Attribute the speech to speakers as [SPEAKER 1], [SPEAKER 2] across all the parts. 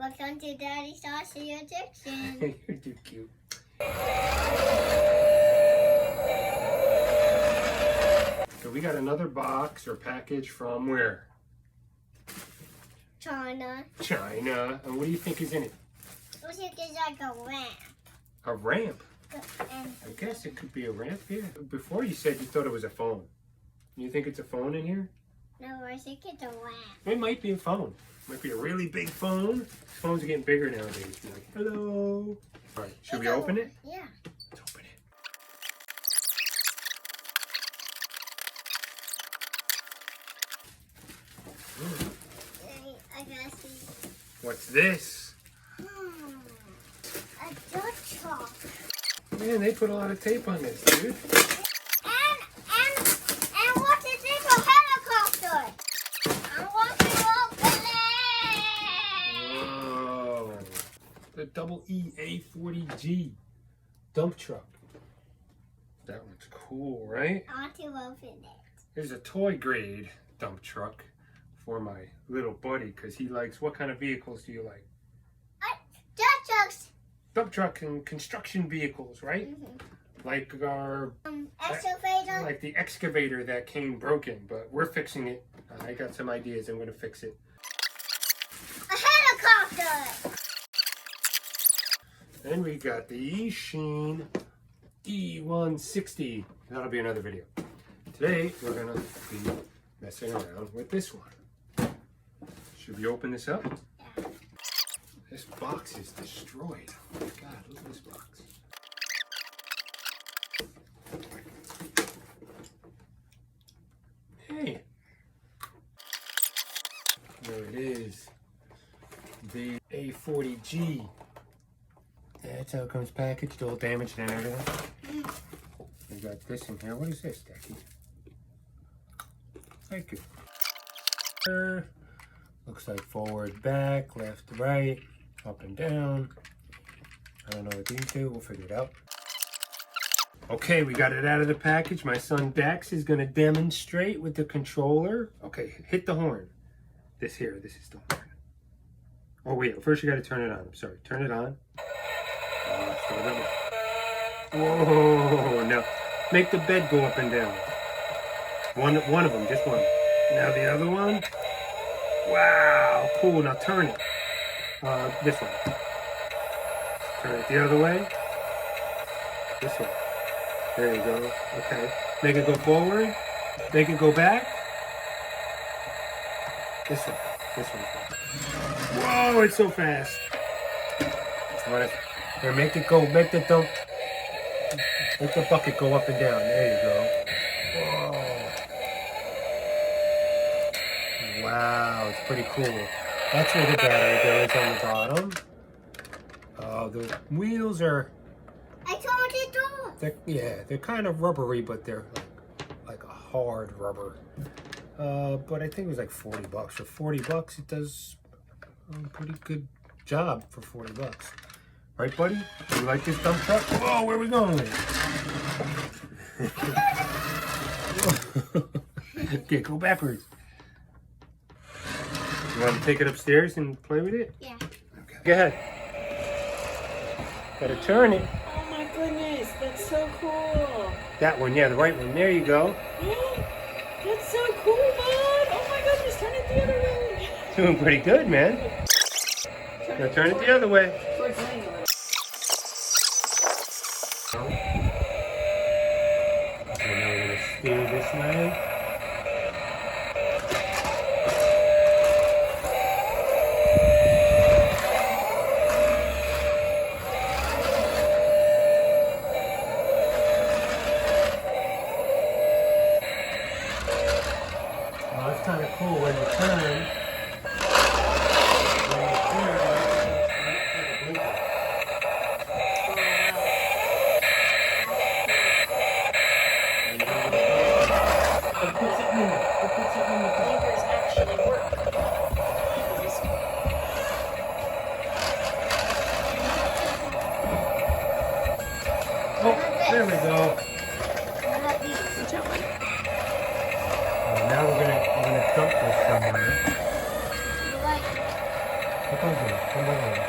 [SPEAKER 1] Welcome to Daddy Saucy Addiction.
[SPEAKER 2] You're too cute. So we got another box or package from where?
[SPEAKER 1] China.
[SPEAKER 2] China. And what do you think is in it?
[SPEAKER 1] I think it's like a ramp.
[SPEAKER 2] A ramp?
[SPEAKER 1] And
[SPEAKER 2] I guess it could be a ramp here. Before you said you thought it was a phone. You think it's a phone in here?
[SPEAKER 1] no, I think it's a ramp.
[SPEAKER 2] It might be a phone. Might be a really big phone. Phones are getting bigger nowadays. Be like, hello. All right, should we open it?
[SPEAKER 1] Yeah.
[SPEAKER 2] Let's open it.
[SPEAKER 1] I gotta see.
[SPEAKER 2] What's this?
[SPEAKER 1] A dump truck.
[SPEAKER 2] Man, they put a lot of tape on this, dude.
[SPEAKER 1] And what is this? A helicopter. I want to open it.
[SPEAKER 2] Whoa. The double EE A40G Dump Truck. That one's cool, right?
[SPEAKER 1] I want to open it.
[SPEAKER 2] There's a toy grade dump truck for my little buddy because he likes, what kind of vehicles do you like?
[SPEAKER 1] Dump trucks.
[SPEAKER 2] Dump truck and construction vehicles, right? Like our
[SPEAKER 1] Excavator.
[SPEAKER 2] like the excavator that came broken, but we're fixing it. I got some ideas. I'm going to fix it.
[SPEAKER 1] A helicopter.
[SPEAKER 2] Then we got the Eachine E160. That'll be another video. Today we're going to be messing around with this one. Should we open this up?
[SPEAKER 1] Yeah.
[SPEAKER 2] This box is destroyed. Oh my God, look at this box. Hey. There it is. The A40G. That's how it comes packaged, all damaged and everything. We got this in here. What is this, Decky? Thank you. Looks like forward, back, left, right, up and down. I don't know what these do. We'll figure it out. Okay, we got it out of the package. My son Dax is going to demonstrate with the controller. Okay, hit the horn. This here, this is the horn. Oh wait, first you got to turn it on. I'm sorry, turn it on. Whoa, no. Make the bed go up and down. One of them, just one. Now the other one. Wow, cool. Now turn it. This one. Turn it the other way. This one. There you go. Okay. Make it go forward. Make it go back. This one. This one. Whoa, it's so fast. Here, make it go. Make the dump. Make the bucket go up and down. There you go. Whoa. Wow, it's pretty cool. That's where the battery goes on the bottom. Oh, the wheels are...
[SPEAKER 1] I told it to.
[SPEAKER 2] They're kind of rubbery, but they're like a hard rubber. But I think it was like 40 bucks. For 40 bucks, it does a pretty good job for 40 bucks. Right, buddy? You like this dump truck? Whoa, where are we going with it? Okay, go backwards. You want to take it upstairs and play with it?
[SPEAKER 1] Yeah.
[SPEAKER 2] Okay. Go ahead. Gotta turn it.
[SPEAKER 3] Oh my goodness, that's so cool.
[SPEAKER 2] That one, yeah, the right one. There you go.
[SPEAKER 3] That's so cool, bud. Oh my goodness, turn it the other way.
[SPEAKER 2] Doing pretty good, man. Now turn it the other way.
[SPEAKER 3] Towards me.
[SPEAKER 2] And now we're going to steer this way. Oh, it's kind of cool when you turn. Come on.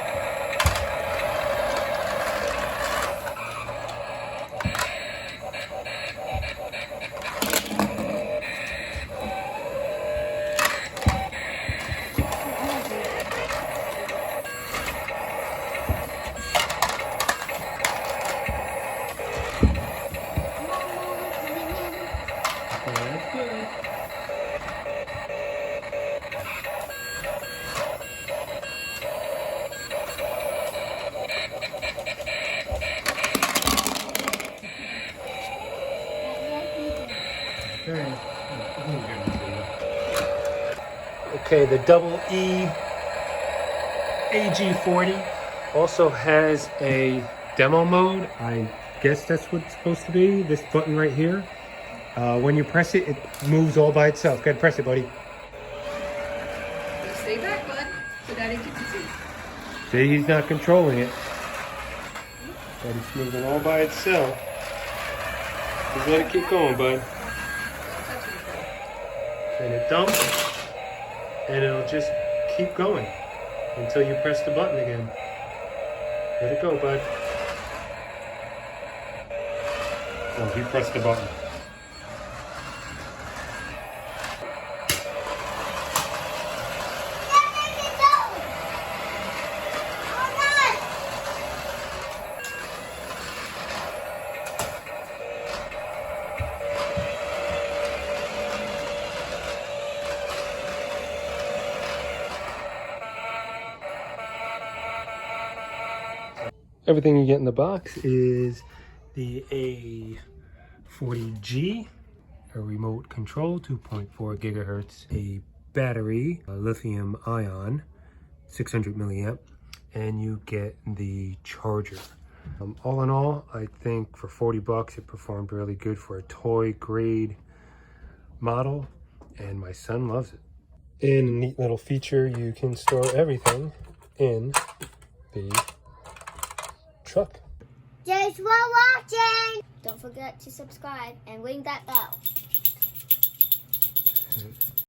[SPEAKER 2] Okay, the double EE A40G also has a demo mode. I guess that's what it's supposed to be. This button right here. When you press it, it moves all by itself. Go ahead, press it, buddy.
[SPEAKER 3] Stay back, bud, so Daddy can see.
[SPEAKER 2] See, he's not controlling it. But it's moving all by itself. Just let it keep going, bud. And it dumps, and it'll just keep going until you press the button again. Let it go, bud. Oh, he pressed the button. Everything you get in the box is the A40G, a remote control, 2.4 gigahertz, a battery, a lithium ion, 600 milliamp, and you get the charger. All in all, I think for 40 bucks, it performed really good for a toy grade model, and my son loves it. And a neat little feature, you can store everything in the truck.
[SPEAKER 1] Thanks for watching. Don't forget to subscribe and ring that bell.